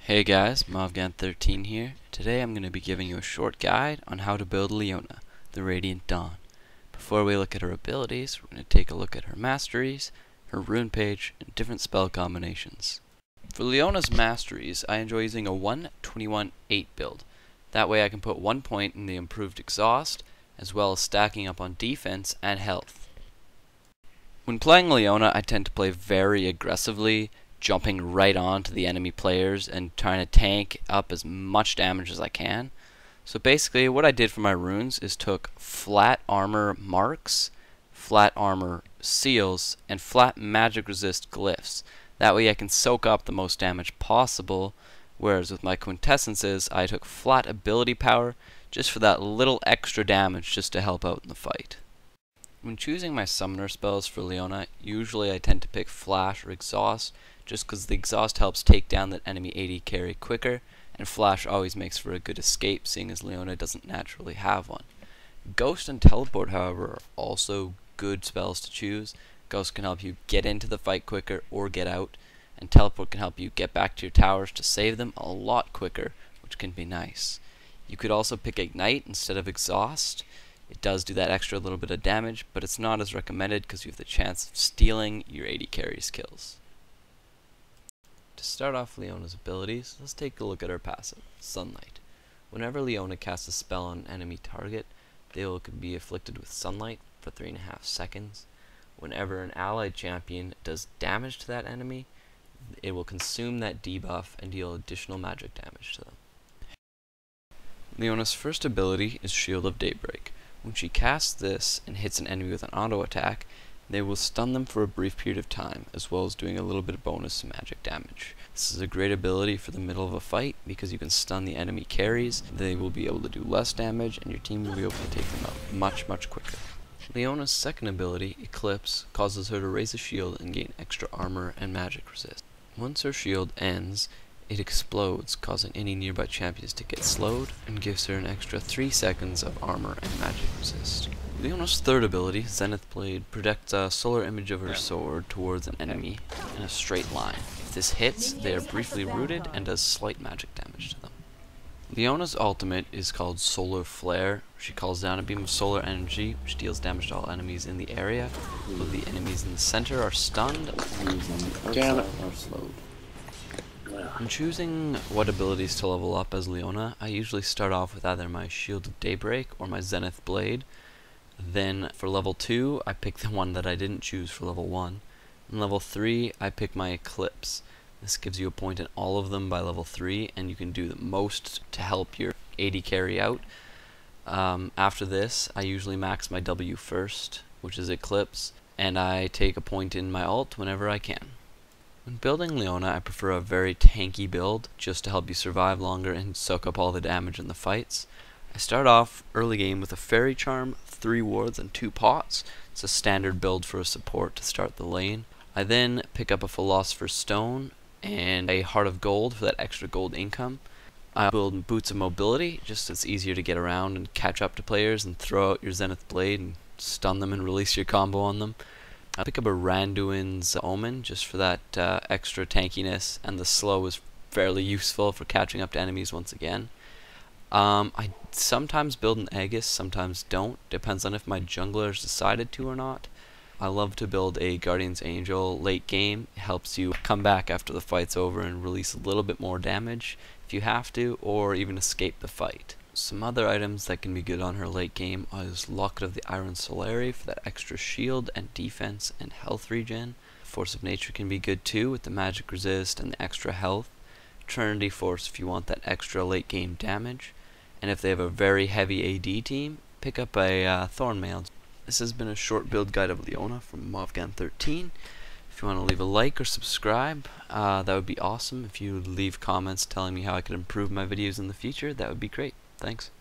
Hey guys, Movgan13 here. Today I'm going to be giving you a short guide on how to build Leona, the Radiant Dawn. Before we look at her abilities, we're going to take a look at her masteries, her rune page, and different spell combinations. For Leona's masteries, I enjoy using a 1-21-8 build. That way I can put 1 point in the improved exhaust, as well as stacking up on defense and health. When playing Leona, I tend to play very aggressively, jumping right onto the enemy players and trying to tank up as much damage as I can. So basically what I did for my runes is took flat armor marks, flat armor seals, and flat magic resist glyphs. That way I can soak up the most damage possible, whereas with my quintessences I took flat ability power just for that little extra damage just to help out in the fight. When choosing my summoner spells for Leona, usually I tend to pick Flash or Exhaust, just because the Exhaust helps take down that enemy AD carry quicker, and Flash always makes for a good escape, seeing as Leona doesn't naturally have one. Ghost and Teleport, however, are also good spells to choose. Ghost can help you get into the fight quicker or get out, and Teleport can help you get back to your towers to save them a lot quicker, which can be nice. You could also pick Ignite instead of Exhaust. It does do that extra little bit of damage, but it's not as recommended because you have the chance of stealing your AD carry's kills. To start off Leona's abilities, let's take a look at her passive, Sunlight. Whenever Leona casts a spell on an enemy target, they will be afflicted with Sunlight for 3.5 seconds. Whenever an allied champion does damage to that enemy, it will consume that debuff and deal additional magic damage to them. Leona's first ability is Shield of Daybreak. When she casts this and hits an enemy with an auto attack, they will stun them for a brief period of time, as well as doing a little bit of bonus magic damage. This is a great ability for the middle of a fight because you can stun the enemy carries, they will be able to do less damage, and your team will be able to take them out much quicker. Leona's second ability, Eclipse, causes her to raise a shield and gain extra armor and magic resist. Once her shield ends, it explodes, causing any nearby champions to get slowed, and gives her an extra 3 seconds of armor and magic resist. Leona's third ability, Zenith Blade, projects a solar image of her sword towards an enemy in a straight line. If this hits, they are briefly rooted and does slight magic damage to them. Leona's ultimate is called Solar Flare. She calls down a beam of solar energy, which deals damage to all enemies in the area, while the enemies in the center are stunned, or slowed. When choosing what abilities to level up as Leona, I usually start off with either my Shield of Daybreak or my Zenith Blade. Then for level 2, I pick the one that I didn't choose for level 1. In level 3, I pick my Eclipse. This gives you a point in all of them by level 3, and you can do the most to help your AD carry out. After this, I usually max my W first, which is Eclipse, and I take a point in my ult whenever I can. When building Leona, I prefer a very tanky build, just to help you survive longer and soak up all the damage in the fights. I start off early game with a Fairy Charm, 3 wards, and 2 pots. It's a standard build for a support to start the lane. I then pick up a Philosopher's Stone and a Heart of Gold for that extra gold income. I build Boots of Mobility, just so it's easier to get around and catch up to players and throw out your Zenith Blade and stun them and release your combo on them. I pick up a Randuin's Omen just for that extra tankiness, and the slow is fairly useful for catching up to enemies once again. I sometimes build an Aegis, sometimes don't. Depends on if my jungler's decided to or not. I love to build a Guardian's Angel late game. It helps you come back after the fight's over and release a little bit more damage if you have to, or even escape the fight. Some other items that can be good on her late game is Locket of the Iron Solari for that extra shield and defense and health regen. Force of Nature can be good too with the magic resist and the extra health. Trinity Force if you want that extra late game damage. And if they have a very heavy AD team, pick up a Thornmail. This has been a short build guide of Leona from Movgan13. If you want to leave a like or subscribe, that would be awesome. If you leave comments telling me how I could improve my videos in the future, that would be great. Thanks.